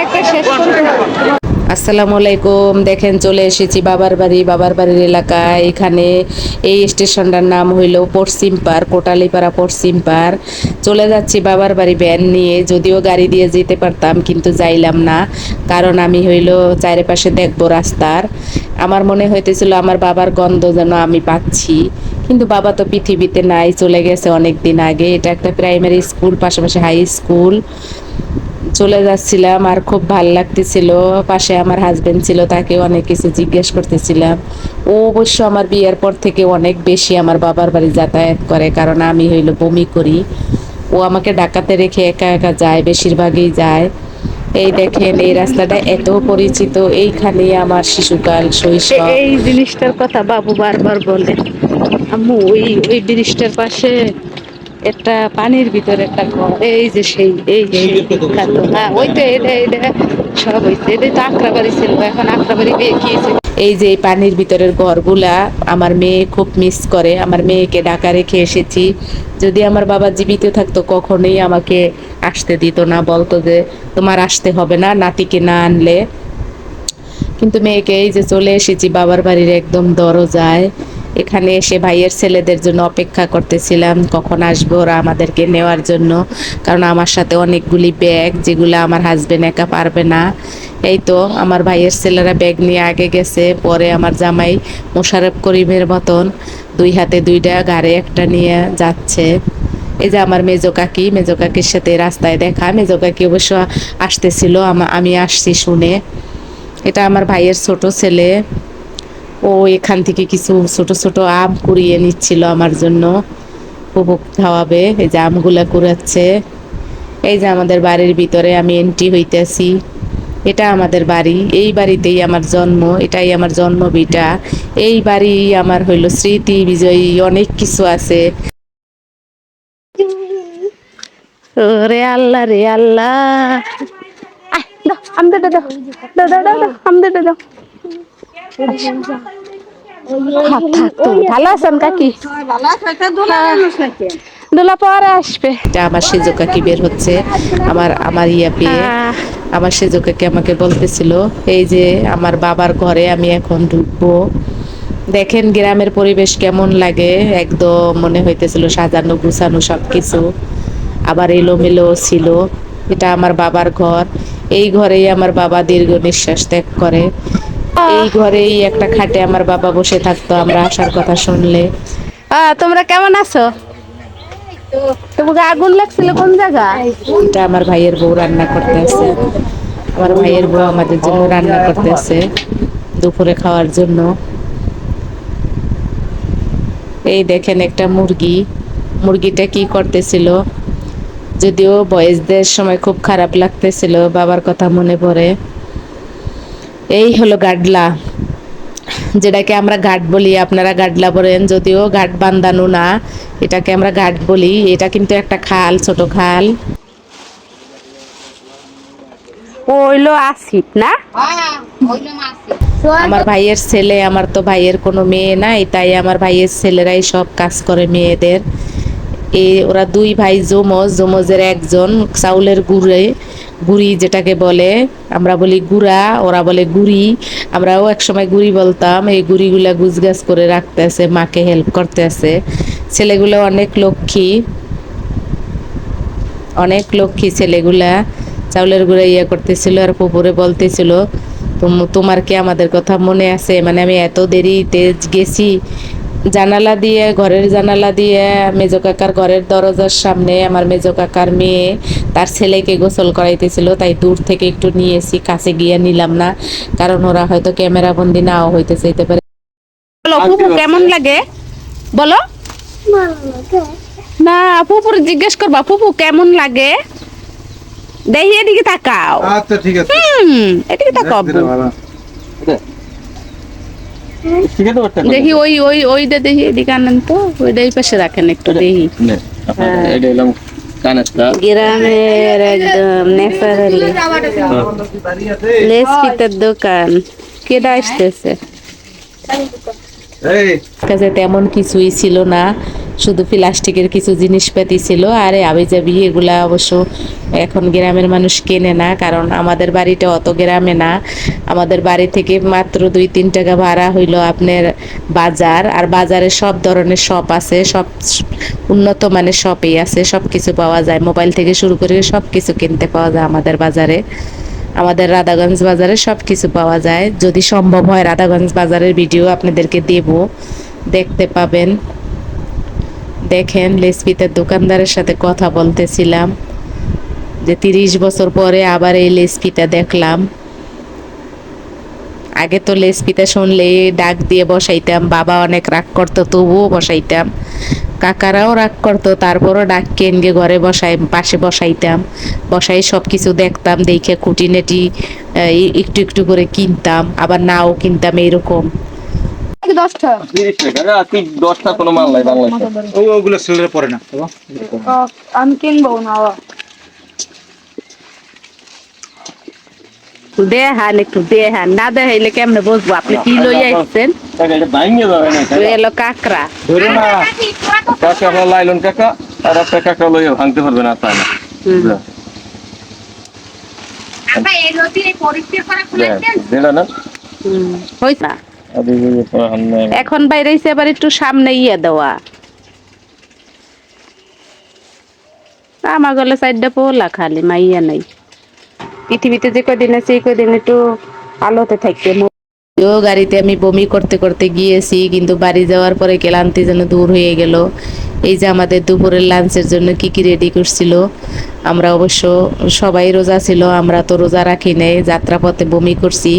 একটা শেষ করতে হবে। আসসালামু আলাইকুম। দেখেন চলে এসেছি বাবার বাড়ির এলাকায়। এখানে এই স্টেশনটার নাম হইল পশ্চিম পার, কোটালীপাড়া পশ্চিম পার। চলে যাচ্ছি বাবার বাড়ি ভ্যান নিয়ে, যদিও গাড়ি দিয়ে যেতে পারতাম কিন্তু যাইলাম না, কারণ আমি হইল চারিপাশে দেখবো রাস্তার। আমার মনে হইতেছিল আমার বাবার গন্ধ যেন আমি পাচ্ছি, কিন্তু বাবা তো পৃথিবীতে নাই, চলে গেছে অনেক দিন আগে। এটা একটা প্রাইমারি স্কুল, পাশাপাশি হাই স্কুল। চলে যাচ্ছিলাম আর খুব ভাল লাগতেছিল। পাশে আমার হাজবেন্ড ছিল, তাকে অনেক কিছু জিজ্ঞেস করতেছিলাম। ও অবশ্য আমার বিয়ের পর থেকে অনেক বেশি আমার বাবার বাড়ি যাতায়াত করে, কারণ আমি হইল বমি করি। ও আমাকে ডাকাতে রেখে একা একা যায়, বেশিরভাগই যায়। এই দেখেন এই রাস্তাটা এত পরিচিত, এইখানেই আমার শিশুকাল, শৈশব। এই জিনিসটার কথা বাবু বারবার বলে। আম্মু ওই ওই ব্রিজটার পাশে একটা পানির ভিতরে একটা ঘর, এই যে সেই এই সেই বিখ্যাত। হ্যাঁ ওই তো এটা এটা সব হয়েছে, এটা তো আখড়াবাড়ি ছিল, এখন আখড়াবাড়ি গিয়েছে। এই যে এই পানির ভিতরের ঘরগুলা আমার মেয়ে খুব মিস করে। আমার মেয়েকে ঢাকা রেখে এসেছি। যদি আমার বাবা জীবিত থাকতো কখনোই আমাকে আসতে দিত না, বলতো যে তোমার আসতে হবে না নাতিকে না আনলে। কিন্তু মেয়েকে এই যে চলে এসেছি বাবার বাড়ির একদম দরজায়। এখানে এসে ভাইয়ের ছেলেদের জন্য অপেক্ষা করতেছিলাম, কখন আসবে ওরা আমাদেরকে নেওয়ার জন্য, কারণ আমার সাথে অনেকগুলি ব্যাগ, যেগুলো আমার হাজবেন্ড একা পারবে না। এই তো আমার ভাইয়ের ছেলেরা ব্যাগ নিয়ে আগে গেছে, পরে আমার জামাই মোশাররফ করিমের মতন দুই হাতে দুইটা, ঘাড়ে একটা নিয়ে যাচ্ছে। এই যে আমার মেজো কাকির সাথে রাস্তায় দেখা। মেজো কাকি অবশ্য আসতেছিল, আমি আসছি শুনে। এটা আমার ভাইয়ের ছোট ছেলে, ও এখান থেকে কিছু ছোট ছোট আম কুড়িয়ে নিচ্ছিল আমার জন্য, উপভোগ খাওয়াবে। এই যে আমগুলা কুড়াচ্ছে। এই যে আমাদের বাড়ির ভিতরে আমি এন্ট্রি হইতেছি। এটা আমাদের বাড়ি, এই বাড়িতেই আমার জন্ম, এটাই আমার জন্ম ভিটা। এই বাড়ি আমার হইল স্মৃতি বিজয়ী, অনেক কিছু আছে। রে আল্লাহ রে আল্লাহ, দাও আমদে দাও দাও দাও দাও আমদে দাও। ভালো আছেন কাকি? দোলা পরে আসবে। এটা আমার সেজো কাকি বের হচ্ছে, আমার ইয়া পেয়ে। আমার সেজো কাকি আমাকে বলতেছিল এই যে আমার বাবার ঘরে আমি এখন ঢুকবো। দেখেন গ্রামের পরিবেশ কেমন লাগে, একদম মনে হইতেছিল সাজানো গুছানো সবকিছু, আবার এলোমেলো ছিল। এটা আমার বাবার ঘর, এই ঘরেই আমার বাবা দীর্ঘ নিঃশ্বাস ত্যাগ করে। এই ঘরেই একটা খাটে আমার বাবা বসে থাকতো আমরা আসার কথা শুনলে। তোমরা কেমন আছো? তোমাকে আগুন লাগছিল কোন জায়গা? এটা আমার ভাইয়ের বউ রান্না করতেছে, আমার ভাইয়ের বউ আমাদের জন্য রান্না করতেছে দুপুরে খাওয়ার জন্য। এই দেখেন একটা মুরগিটা কি করতেছিল, যদিও বয়স দেওয়ার সময় খুব খারাপ লাগতেছিল, বাবার কথা মনে পড়ে। এই হলো গাডলা, যেটাকে আমরা ঘাট বলি, আপনারা গাডলা বলেন, যদিও ঘাট বান্ধানো না, এটাকে আমরা ঘাট বলি। এটা কিন্তু একটা খাল, ছোট খাল। ওইলো আসিফ না? আমার ভাইয়ের ছেলে, আমার তো ভাইয়ের কোনো মেয়ে নাই, তাই আমার ভাইয়ের ছেলেরাই সব কাজ করে মেয়েদের। ওরা দুই ভাই জমজের একজন চাউলের গুড়ি যেটাকে বলে, আমরা বলি গুড়া, ওরা বলে গুড়ি। আমরাও একসময় গুড়ি বলতাম। এই গুড়িগুলা গুছগাছ করে রাখতে আছে, মাকে হেল্প করতে আছে। ছেলেগুলো অনেক লক্ষ্মী ছেলেগুলা। চাউলের গুঁড়া ইয়ে করতেছিল আর পুকুরে বলতেছিল তোমার কি আমাদের কথা মনে আছে, মানে আমি এত দেরিতে গেছি। ঘরের জানালা দিয়ে মেজো কাকার ঘরের দরজার সামনে আমার মেজো কাকার মেয়ে তার ছেলেকে গোসল করাইতেছিল, তাই দূর থেকে একটু নিয়েছি, কাছে গিয়ে নিলাম না, কারণ ওরা হয়তো ক্যামেরা বন্দি নাও হইতে চাইতে পারে। বলো ফুপু কেমন লাগে বলো না, ফুপুর জিজ্ঞেস করবা ফুপু কেমন লাগে। দেখি এদিকে তাকাও। আচ্ছা ঠিক আছে, এদিকে তাকাও। দেখি ওই ওই ওইটা দেখি, এদিকে আনেন তো, ওইটা এই পাশে রাখেন একটু দেখি। গ্রামের একদম ন্যাচারালি লেস পিতার দোকান। কেডা আসতেছে? কাছে তেমন কিছুই ছিল না, শুধু প্লাস্টিকের কিছু জিনিসপাতি ছিল, আর আবিজাবি এগুলা অবশ্য এখন গ্রামের মানুষ কেনে না, কারণ আমাদের বাড়িটা অত গ্রামে না। আমাদের বাড়ি থেকে মাত্র 2-3 টাকা ভাড়া হইলো আপনার বাজার, আর বাজারে সব ধরনের শপ আছে, সব উন্নত মানের শপই আছে, সব কিছু পাওয়া যায়, মোবাইল থেকে শুরু করে সব কিছু কিনতে পাওয়া যায় আমাদের বাজারে। আমাদের রাধাগঞ্জ বাজারে সব কিছু পাওয়া যায়। যদি সম্ভব হয় রাধাগঞ্জ বাজারের ভিডিও আপনাদেরকে দেব, দেখতে পাবেন। দেখেন লেসপিতার দোকানদারের সাথে কথা বলতেছিলাম যে 30 বছর পরে আবার এই লেসপিটা দেখলাম। আগে তো লেসপিতা শুনলে ডাক দিয়ে বসাইতাম, বাবা অনেক রাগ করতো তবুও বসাইতাম, কাকারাও রাগ করতো তারপরও ডাক কেনগে ঘরে পাশে বসাইতাম, বসাই সব কিছু দেখতাম, দেখে খুঁটিনাটি একটু একটু করে কিনতাম, আবার নাও কিনতাম, এরকম। 10টা 30 টাকা আর তুই 10টা কোনো মাল নাই বাংলাদেশে। ওগুলো সেলের পরে না আমি কিনবো না দেখান একটু দেখান, না দেখাইলে কেমনে বুঝবো আপনি কি লই আইছেন। টাকা এটা ভাঙিয়ে যাবে না ওই এলো কাকড়া, ধরে না কাকা হলো লাইলন কাকা, আর একটা কাকা লইয়া ভাঙতে পারবে না তাই না। আপা এই নদীর পরিষ্কার করা খুলেছেন যেটা না হইছে না? আদি হান্না এখন বাইরে এসে আবার একটু সামনে ইয়ে দেওয়া, আমার গলে সাইডটা পোলা খালি মাইয়া নাই। পৃথিবীতে যে কদিন আছে এই কদিন একটু আলোতে থাকতে। গাড়িতে আমি বমি করতে করতে গিয়েছি, কিন্তু বাড়ি যাওয়ার পরে ক্লান্তি যেন দূর হয়ে গেল। এই যে আমাদের দুপুরের লাঞ্চের জন্য কি কি রেডি করছিল, আমরা অবশ্য সবাই রোজা ছিল, আমরা তো রোজা রাখি নাই, যাত্রাপথে বমি করছি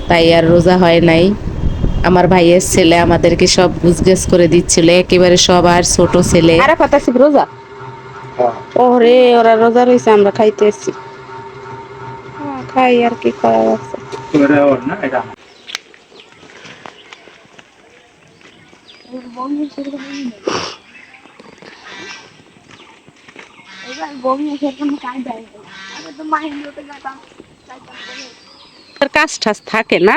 তাই আর রোজা হয় নাই। আমার ভাইয়ের ছেলে আমাদেরকে সব গুজগাছ করে দিচ্ছিল, একেবারে সব, আর ছোট ছেলে। আরে কথা আছে রোজা, ওরে ওরা রোজা রয়েছে, আমরা খাইতে এসছি, খাই আর কি করা আছে। না এটা এবার বমি সেরকম কাজ দেয় আগে তো মাহিন্দ্রতে যেতাম কাজ টাজ থাকে না,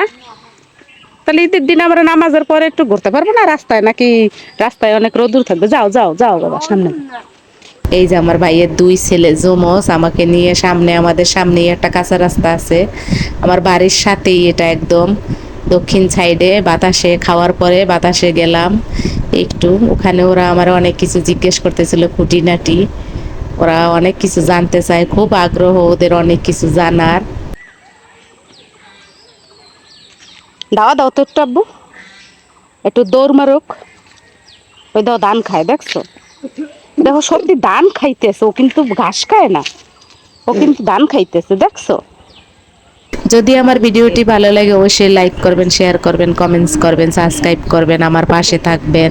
তাহলে ঈদের দিন আমরা নামাজের পরে একটু ঘুরতে পারবো না রাস্তায়, নাকি রাস্তায় অনেক রোদুর থাকবে? যাও যাও যাও বাবা সামনে। এই যে আমার ভাইয়ের 2 ছেলে জমজ আমাকে নিয়ে সামনে, আমাদের সামনেই একটা কাঁচা রাস্তা আছে, আমার বাড়ির সাথেই এটা, একদম দক্ষিণ সাইডে। বাতাসে খাওয়ার পরে বাতাসে গেলাম একটু, ওখানে ওরা আমার অনেক কিছু জিজ্ঞেস করতেছিল খুঁটিনাটি, ওরা অনেক কিছু জানতে চায়, খুব আগ্রহ ওদের অনেক কিছু জানার। দাও দাও তো একটু আব্বু, একটু দৌড় মারুক, ওই দাও ধান খায়, দেখছো? দেখো সত্যি ধান খাইতেছে, ও কিন্তু ঘাস খায় না, ও কিন্তু ধান খাইতেছে, দেখছো? যদি আমার ভিডিওটি ভালো লাগে অবশ্যই লাইক করবেন, শেয়ার করবেন, কমেন্টস করবেন, সাবস্ক্রাইব করবেন, আমার পাশে থাকবেন।